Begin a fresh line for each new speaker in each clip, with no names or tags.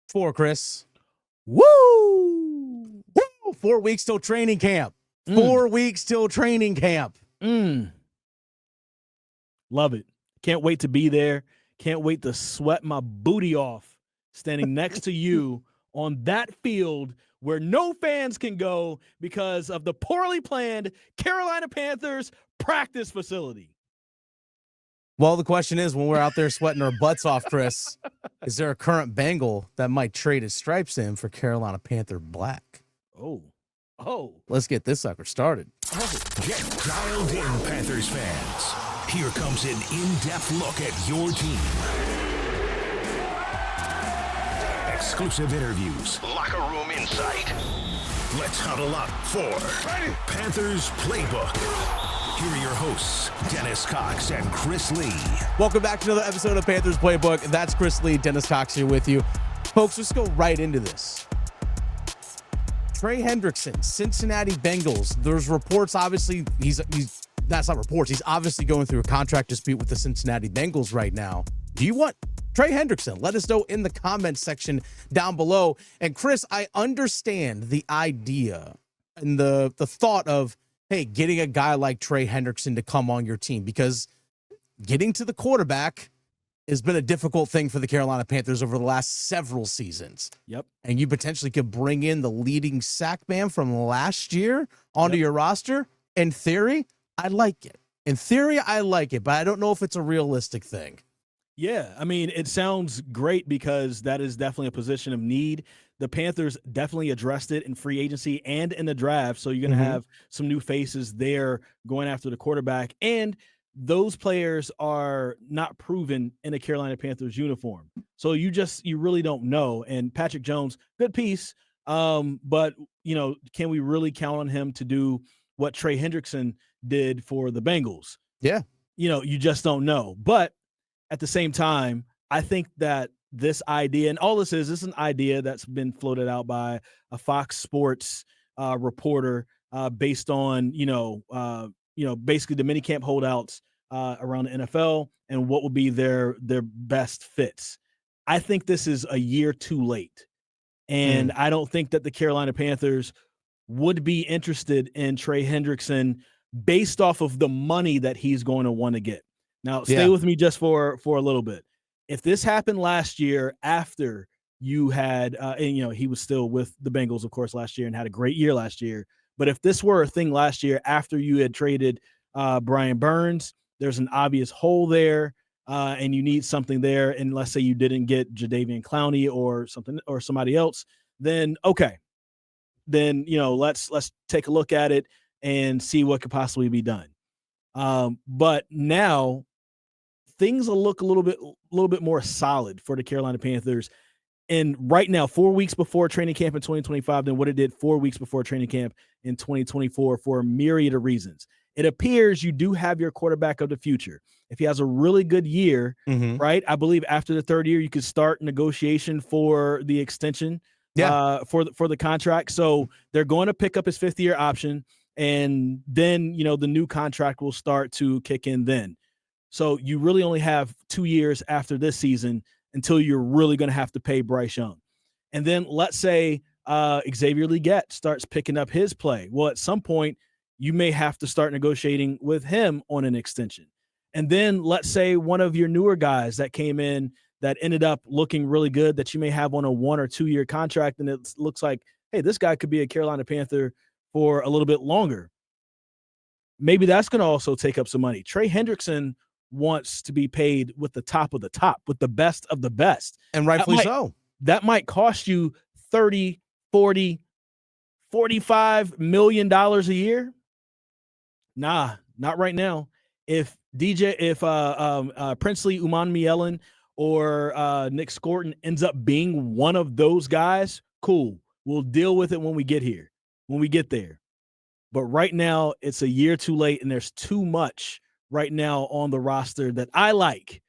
4, Chris.
Woo!
Woo! 4 weeks till training camp. 4 weeks till training camp.
Love it. Can't wait to be there. Can't wait to sweat my booty off standing next to you on that field where no fans can go because of the poorly planned Carolina Panthers practice facility.
Well, the question is, when we're out there sweating our butts off, Chris, is there a current Bengal that might trade his stripes in for Carolina Panther black?
Oh.
Let's get this sucker started.
Get dialed in, Panthers fans. Here comes an in-depth look at your team. Exclusive interviews.
Locker room insight.
Let's huddle up for Panthers Playbook. Here are your hosts, Dennis Cox and Chris Lea.
Welcome back to another episode of Panthers Playbook. That's Chris Lea, Dennis Cox here with you. Folks, let's go right into this. Trey Hendrickson, Cincinnati Bengals. There's reports, obviously, that's not reports. He's obviously going through a contract dispute with the Cincinnati Bengals right now. Do you want Trey Hendrickson? Let us know in the comments section down below. And Chris, I understand the idea and the thought of, hey, getting a guy like Trey Hendrickson to come on your team, because getting to the quarterback has been a difficult thing for the Carolina Panthers over the last several seasons.
Yep.
And you potentially could bring in the leading sack man from last year onto your roster. In theory, I like it. But I don't know if it's a realistic thing.
Yeah, I mean, it sounds great because that is definitely a position of need. The Panthers definitely addressed it in free agency and in the draft, so you're going to have some new faces there going after the quarterback, and those players are not proven in a Carolina Panthers uniform. So you really don't know. And Patrick Jones, good piece, but, can we really count on him to do what Trey Hendrickson did for the Bengals?
Yeah.
You just don't know. But at the same time, I think that this idea, and all this is an idea that's been floated out by a Fox Sports reporter based on, basically the minicamp holdouts around the NFL and what will be their best fits. I think this is a year too late. And I don't think that the Carolina Panthers would be interested in Trey Hendrickson based off of the money that he's going to want to get. Now, stay with me just for a little bit. If this happened last year after you had, he was still with the Bengals, of course, last year and had a great year last year. But if this were a thing last year after you had traded Brian Burns, there's an obvious hole there, and you need something there. And let's say you didn't get Jadeveon Clowney or something or somebody else, then okay. Then, let's take a look at it and see what could possibly be done. But now things will look a little bit more solid for the Carolina Panthers. And right now, 4 weeks before training camp in 2025 than what it did 4 weeks before training camp in 2024 for a myriad of reasons. It appears you do have your quarterback of the future. If he has a really good year, right? I believe after the third year, you could start negotiation for the extension for the contract. So they're going to pick up his 5th-year option. And then, the new contract will start to kick in then. So you really only have 2 years after this season until you're really going to have to pay Bryce Young. And then let's say Xavier Legette starts picking up his play. Well, at some point, you may have to start negotiating with him on an extension. And then let's say one of your newer guys that came in that ended up looking really good that you may have on a 1 or 2 year contract, and it looks like, hey, this guy could be a Carolina Panther for a little bit longer. Maybe that's going to also take up some money. Trey Hendrickson wants to be paid with the top of the top, with the best of the best.
And rightfully so.
That might cost you $30, $40, $45 million a year. Nah, not right now. If Princely Umanmielen or Nick Scorton ends up being one of those guys, cool. We'll deal with it when we get here, when we get there. But right now, it's a year too late, and there's too much right now on the roster that I like,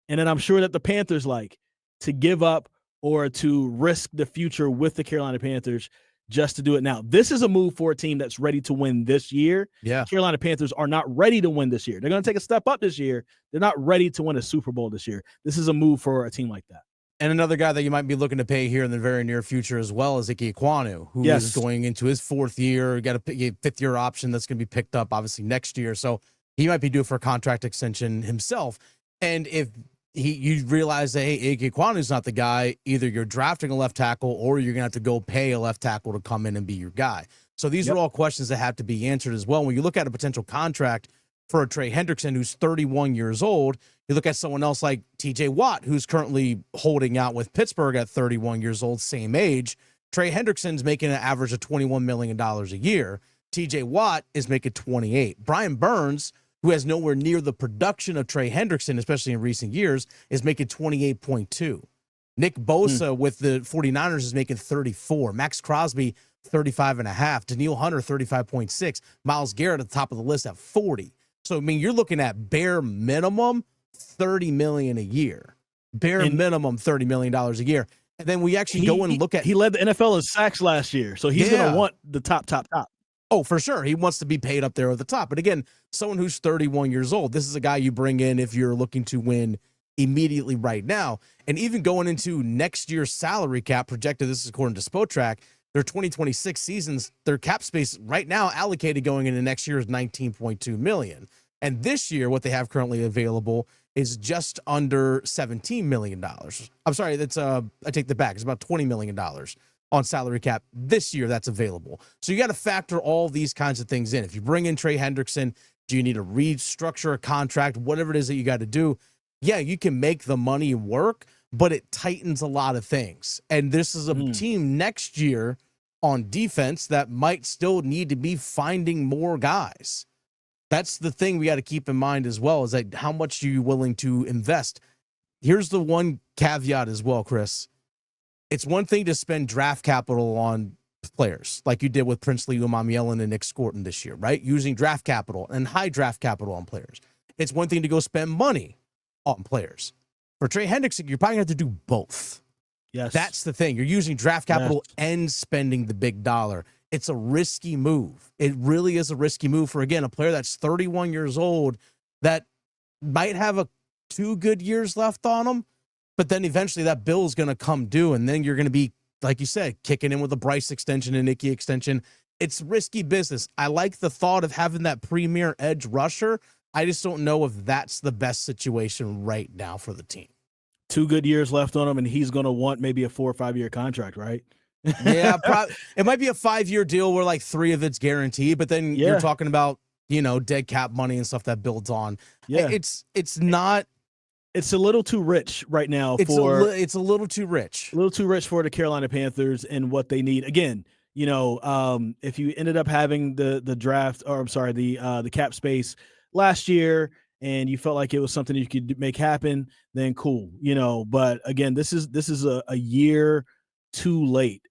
and then I'm sure that the Panthers like, to give up or to risk the future with the Carolina Panthers just to do it now. This is a move for a team that's ready to win this year.
Yeah.
Carolina Panthers are not ready to win this year. They're going to take a step up this year. They're not ready to win a Super Bowl this year. This is a move for a team like that.
And another guy that you might be looking to pay here in the very near future as well is Ike Ekwonu, who is going into his 4th year. You got a 5th-year option that's going to be picked up, obviously, next year. So he might be due for a contract extension himself. And if you realize that, hey, Ike Ekwonu's not the guy, either you're drafting a left tackle or you're going to have to go pay a left tackle to come in and be your guy. So these are all questions that have to be answered as well. When you look at a potential contract for a Trey Hendrickson, who's 31 years old, you look at someone else like TJ Watt, who's currently holding out with Pittsburgh at 31 years old, same age. Trey Hendrickson's making an average of $21 million a year. TJ Watt is making 28. Brian Burns, who has nowhere near the production of Trey Hendrickson, especially in recent years, is making 28.2. Nick Bosa with the 49ers is making 34. Max Crosby, 35.5. Danielle Hunter, 35.6. Myles Garrett at the top of the list at 40. So, I mean, you're looking at bare minimum $30 million a year. Bare minimum $30 million a year. And then we actually go and look at...
He led the NFL in sacks last year, so he's going to want the top.
Oh, for sure. He wants to be paid up there at the top. But again, someone who's 31 years old, this is a guy you bring in if you're looking to win immediately right now. And even going into next year's salary cap projected, this is according to Spotrac, their 2026 seasons, their cap space right now allocated going into next year is $19.2 million. And this year, what they have currently available is just under $17 million. I'm sorry, that's I take that back. It's about $20 million on salary cap this year that's available. So you got to factor all these kinds of things in. If you bring in Trey Hendrickson, do you need to restructure a contract, whatever it is that you got to do? Yeah, you can make the money work, but it tightens a lot of things. And this is a team next year on defense that might still need to be finding more guys. That's the thing we got to keep in mind as well, is that how much are you willing to invest? Here's the one caveat as well, Chris. It's one thing to spend draft capital on players like you did with Princely Umamielen and Nick Scorton this year, right? Using draft capital and high draft capital on players. It's one thing to go spend money on players. For Trey Hendrickson, you're probably going to have to do both.
Yes.
That's the thing. You're using draft capital and spending the big dollar. It's a risky move. It really is a risky move for, again, a player that's 31 years old that might have 2 good years left on him, but then eventually that bill is going to come due, and then you're going to be, like you said, kicking in with a Bryce extension and Nicky extension. It's risky business. I like the thought of having that premier edge rusher. I just don't know if that's the best situation right now for the team.
2 good years left on him, and he's going to want maybe a 4 or 5 year contract, right?
Yeah, it might be a 5-year deal where like 3 of it's guaranteed, but then you're talking about, dead cap money and stuff that builds on.
Yeah,
it's not.
It's a little too rich right now
it's a little too rich.
A little too rich for the Carolina Panthers and what they need. Again, if you ended up having the draft, or I'm sorry, the cap space last year, and you felt like it was something you could make happen, then cool, But again, this is a year too late.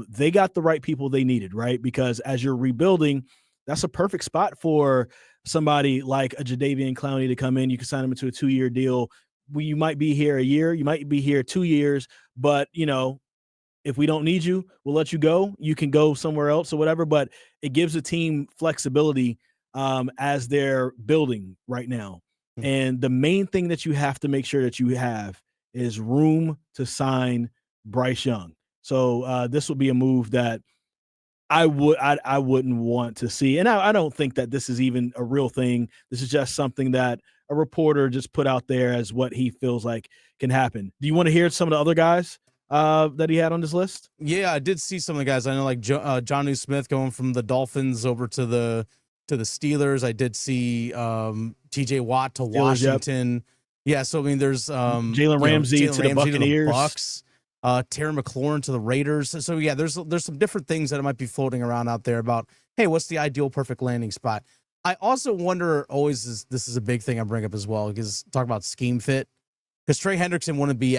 They got the right people they needed, right? Because as you're rebuilding, that's a perfect spot for somebody like a Jadeveon Clowney to come in. You can sign him into a 2-year deal. You might be here a year, you might be here 2 years, but if we don't need you, we'll let you go. You can go somewhere else or whatever, but it gives a team flexibility as they're building right now. And the main thing that you have to make sure that you have is room to sign Bryce Young. So this would be a move that I wouldn't want to see. And I don't think that this is even a real thing. This is just something that a reporter just put out there as what he feels like can happen. Do you want to hear some of the other guys that he had on this list?
Yeah, I did see some of the guys. I know like Jonnu Smith going from the Dolphins over to the Steelers. I did see TJ Watt to Washington. Yep. Yeah, so I mean there's
Jalen Ramsey to the Buccaneers.
To the Bucks. Terry McLaurin to the Raiders. So yeah, there's some different things that might be floating around out there about, hey, what's the ideal perfect landing spot? I also wonder always, this is a big thing I bring up as well, because talk about scheme fit, because Trey Hendrickson wouldn't be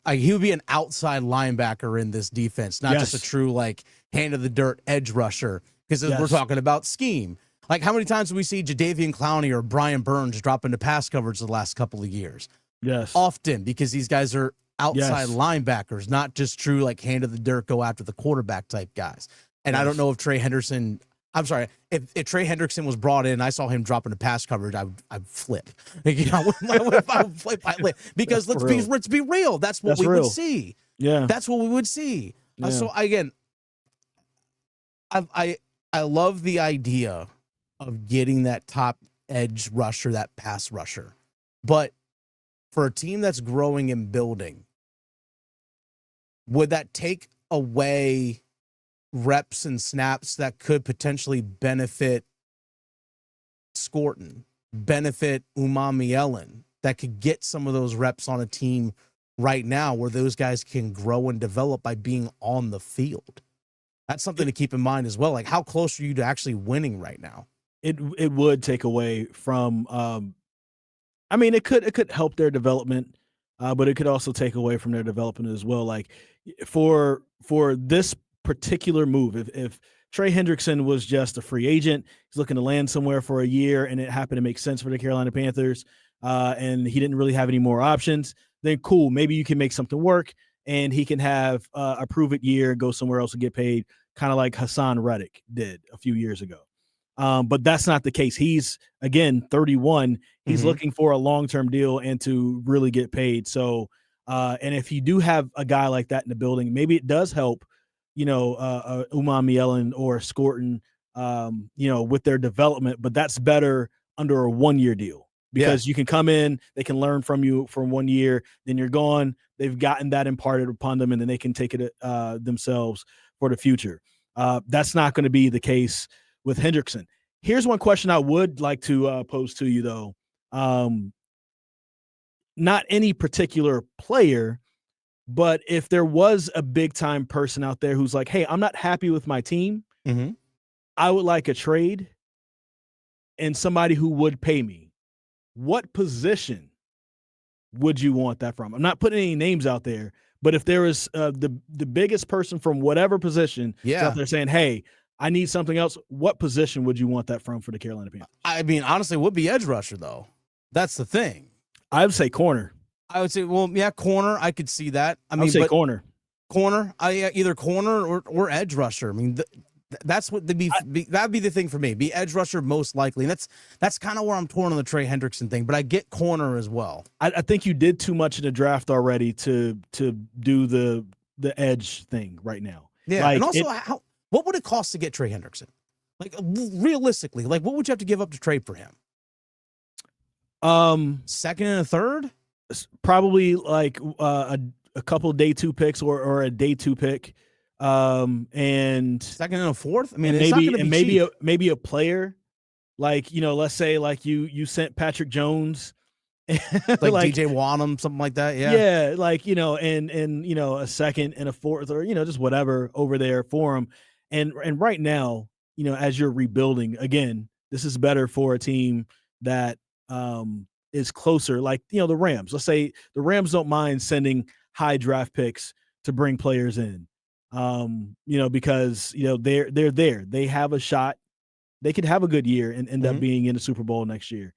he would be an outside linebacker in this defense, not just a true like hand of the dirt edge rusher, because we're talking about scheme. Like how many times do we see Jadeveon Clowney or Brian Burns drop into pass coverage the last couple of years?
Yes.
Often, because these guys are outside linebackers, not just true like hand of the dirt, go after the quarterback type guys. And I don't know if Trey Hendrickson, I'm sorry. If Trey Hendrickson was brought in, I saw him drop into pass coverage, I'd flip. I would flip because let's be real. That's what we would see.
Yeah,
that's what we would see.
Yeah.
So again, I love the idea of getting that top edge rusher, that pass rusher, but for a team that's growing and building, would that take away reps and snaps that could potentially benefit Scorton, benefit Umamielen, that could get some of those reps on a team right now where those guys can grow and develop by being on the field? That's something to keep in mind as well. Like, how close are you to actually winning right now?
It would take away from I mean, it could help their development, but it could also take away from their development as well. Like for this particular move, if Trey Hendrickson was just a free agent, he's looking to land somewhere for a year, and it happened to make sense for the Carolina Panthers, and he didn't really have any more options, then cool, maybe you can make something work, and he can have a prove-it year, go somewhere else and get paid, kind of like Hassan Reddick did a few years ago. But that's not the case. He's, again, 31. He's looking for a long-term deal and to really get paid. So, and if you do have a guy like that in the building, maybe it does help, Umamielen or Scorton, with their development, but that's better under a 1-year deal because you can come in, they can learn from you for 1 year, then you're gone. They've gotten that imparted upon them, and then they can take it themselves for the future. That's not going to be the case with Hendrickson. Here's one question I would like to pose to you, though. Not any particular player, but if there was a big-time person out there who's like, hey, I'm not happy with my team, I would like a trade and somebody who would pay me, what position would you want that from? I'm not putting any names out there, but if there is the biggest person from whatever position out there saying, hey, I need something else, what position would you want that from for the Carolina Panthers?
I mean, honestly, it would be edge rusher, though. That's the thing.
I would say corner.
I would say, well, yeah, corner. I could see that. I would
say corner.
Corner. Either corner or edge rusher. I mean, that's what that'd be the thing for me. Be edge rusher most likely, and that's kind of where I'm torn on the Trey Hendrickson thing. But I get corner as well.
I think you did too much in the draft already to do the edge thing right now.
Yeah, like, and also what would it cost to get Trey Hendrickson? Like realistically, like what would you have to give up to trade for him? Second and a third.
Probably like a couple of day 2 picks or a day 2 pick, and
second and a fourth. I mean,
maybe a player, like let's say like you sent Patrick Jones,
like DJ Wanham, something like that.
Yeah, like and a second and a fourth, or just whatever over there for him. And right now, as you're rebuilding, again, this is better for a team that is closer, like the Rams. Let's say the Rams don't mind sending high draft picks to bring players in, because they're there. They have a shot. They could have a good year and end up being in the Super Bowl next year.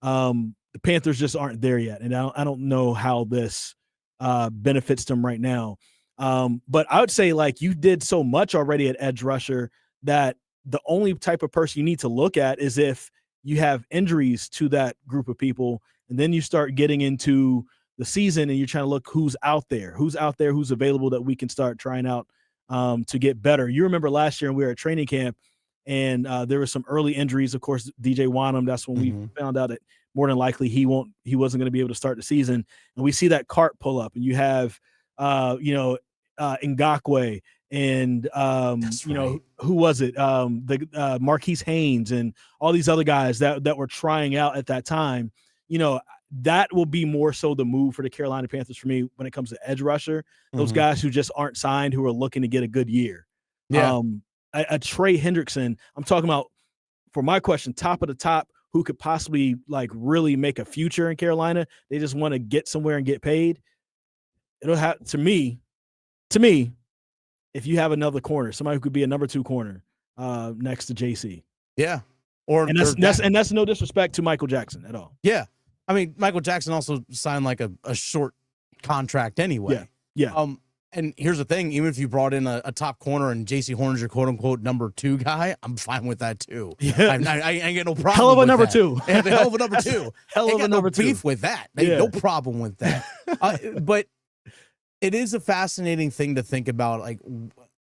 The Panthers just aren't there yet, and I don't know how this benefits them right now. But I would say like you did so much already at edge rusher that the only type of person you need to look at is if you have injuries to that group of people, and then you start getting into the season and you're trying to look who's out there, who's available that we can start trying out to get better. You remember last year when we were at training camp and there were some early injuries. Of course, DJ Wanham, that's when we found out that more than likely he wasn't going to be able to start the season. And we see that cart pull up and you have, Ngakoue and who was it? The Marquise Haynes and all these other guys that were trying out at that time. That will be more so the move for the Carolina Panthers for me when it comes to edge rusher. Those guys who just aren't signed, who are looking to get a good year. Yeah. A Trey Hendrickson, I'm talking about, for my question, top of the top, who could possibly like really make a future in Carolina. They just want to get somewhere and get paid. It'll have to me, if you have another corner, somebody who could be a number 2 corner next to JC.
Yeah.
That's no disrespect to Michael Jackson at all.
Yeah. I mean, Michael Jackson also signed like a short contract anyway.
Yeah.
And here's the thing, even if you brought in a top corner and J.C. Horner's your quote-unquote number 2 guy, I'm fine with that too.
Yeah.
I ain't got no problem
Hell of a
with
number
that.
2.
Yeah, the hell of a number 2.
Hell of a number 2.
Beef with that. No problem with that. But it is a fascinating thing to think about, like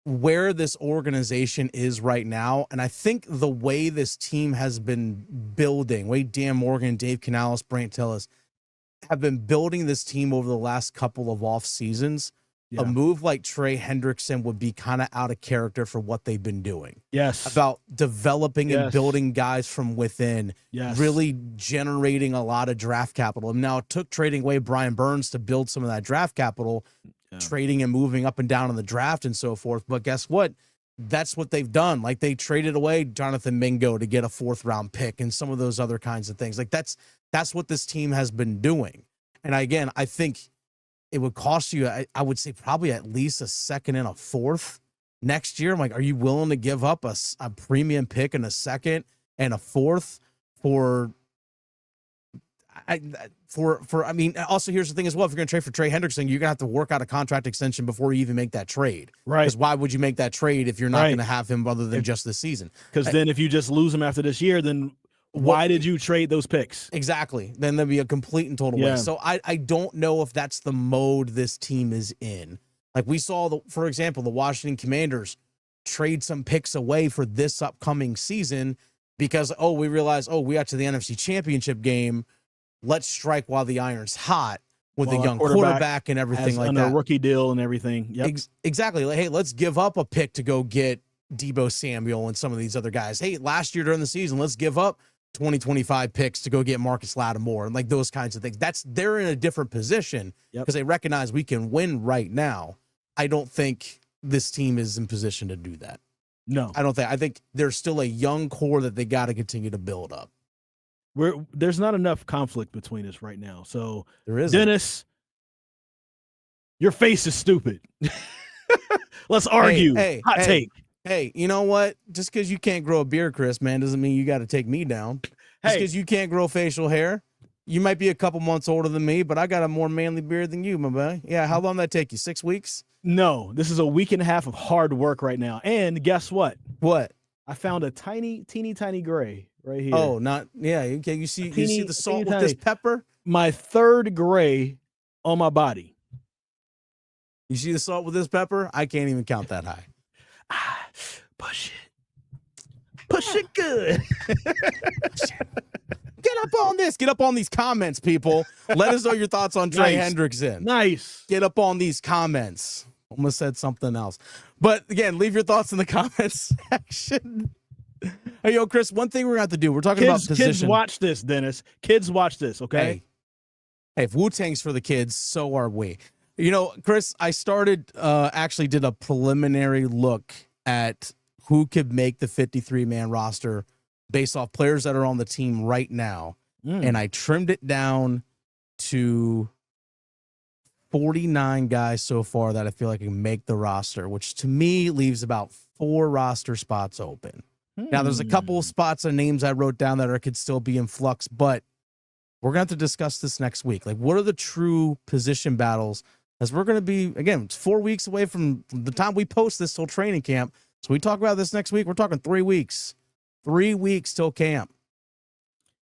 where this organization is right now. And I think the way this team has been building, way Dan Morgan, Dave Canales, Brant Tillis have been building this team over the last couple of off seasons. A move like Trey Hendrickson would be kind of out of character for what they've been doing.
Yes.
About developing and building guys from within.
Yes.
Really generating a lot of draft capital. And now it took trading away Brian Burns to build some of that draft capital, trading and moving up and down in the draft and so forth. But guess what? That's what they've done. Like they traded away Jonathan Mingo to get a 4th round pick and some of those other kinds of things. Like that's what this team has been doing. And again, I think it would cost you, I would say probably at least a 2nd and a 4th next year. I'm like, are you willing to give up a premium pick and a 2nd and a 4th I mean, also here's the thing as well. If you're going to trade for Trey Hendrickson, you're going to have to work out a contract extension before you even make that trade.
Right.
Because why would you make that trade if you're not going to have him other than just this season?
Because then if you just lose him after this year, then why did you trade those picks?
Exactly. Then there'd be a complete and total waste. So I don't know if that's the mode this team is in. Like we saw, for example, the Washington Commanders trade some picks away for this upcoming season because, we realized, we got to the NFC Championship game. Let's strike while the iron's hot with a young quarterback and everything like that.
On a rookie deal and everything. Yep.
Exactly. Like, hey, let's give up a pick to go get Deebo Samuel and some of these other guys. Hey, last year during the season, let's give up 2025 picks to go get Marcus Lattimore and like those kinds of things. They're in a different position because they recognize we can win right now. I don't think this team is in position to do that.
No,
I think there's still a young core that they got to continue to build up.
There's not enough conflict between us right now. So
there is.
Dennis, your face is stupid. Let's argue. Hot take.
Hey, you know what? Just because you can't grow a beard, Chris, man, doesn't mean you got to take me down. Just because you can't grow facial hair, you might be a couple months older than me, but I got a more manly beard than you, my boy. Yeah, how long did that take you? 6 weeks?
No, this is a week and a half of hard work right now. And guess what?
What?
I found a teeny tiny gray right here.
Oh, okay. You see the salt with this pepper?
My 3rd gray on my body.
You see the salt with this pepper? I can't even count that high.
Push it good.
Get up on this. Get up on these comments, people. Let us know your thoughts on Trey Hendrickson.
Nice.
Get up on these comments. Almost said something else. But again, leave your thoughts in the comments section. Hey, Chris, one thing we're going to have to do. We're talking about position.
Kids watch this, Dennis. Kids watch this, okay?
Hey, if Wu-Tang's for the kids, so are we. Chris, I actually did a preliminary look at who could make the 53-man roster based off players that are on the team right now. And I trimmed it down to 49 guys so far that I feel like can make the roster, which to me leaves about 4 roster spots open. Now, there's a couple of spots and names I wrote down that could still be in flux, but we're going to have to discuss this next week. Like, what are the true position battles? As we're going to be, again, it's 4 weeks away from the time we post this till training camp. So we talk about this next week. We're talking 3 weeks. 3 weeks till camp.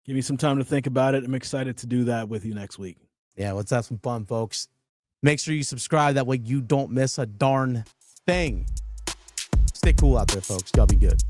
Give me some time to think about it. I'm excited to do that with you next week.
Yeah, let's have some fun, folks. Make sure you subscribe. That way you don't miss a darn thing. Stay cool out there, folks. Y'all be good.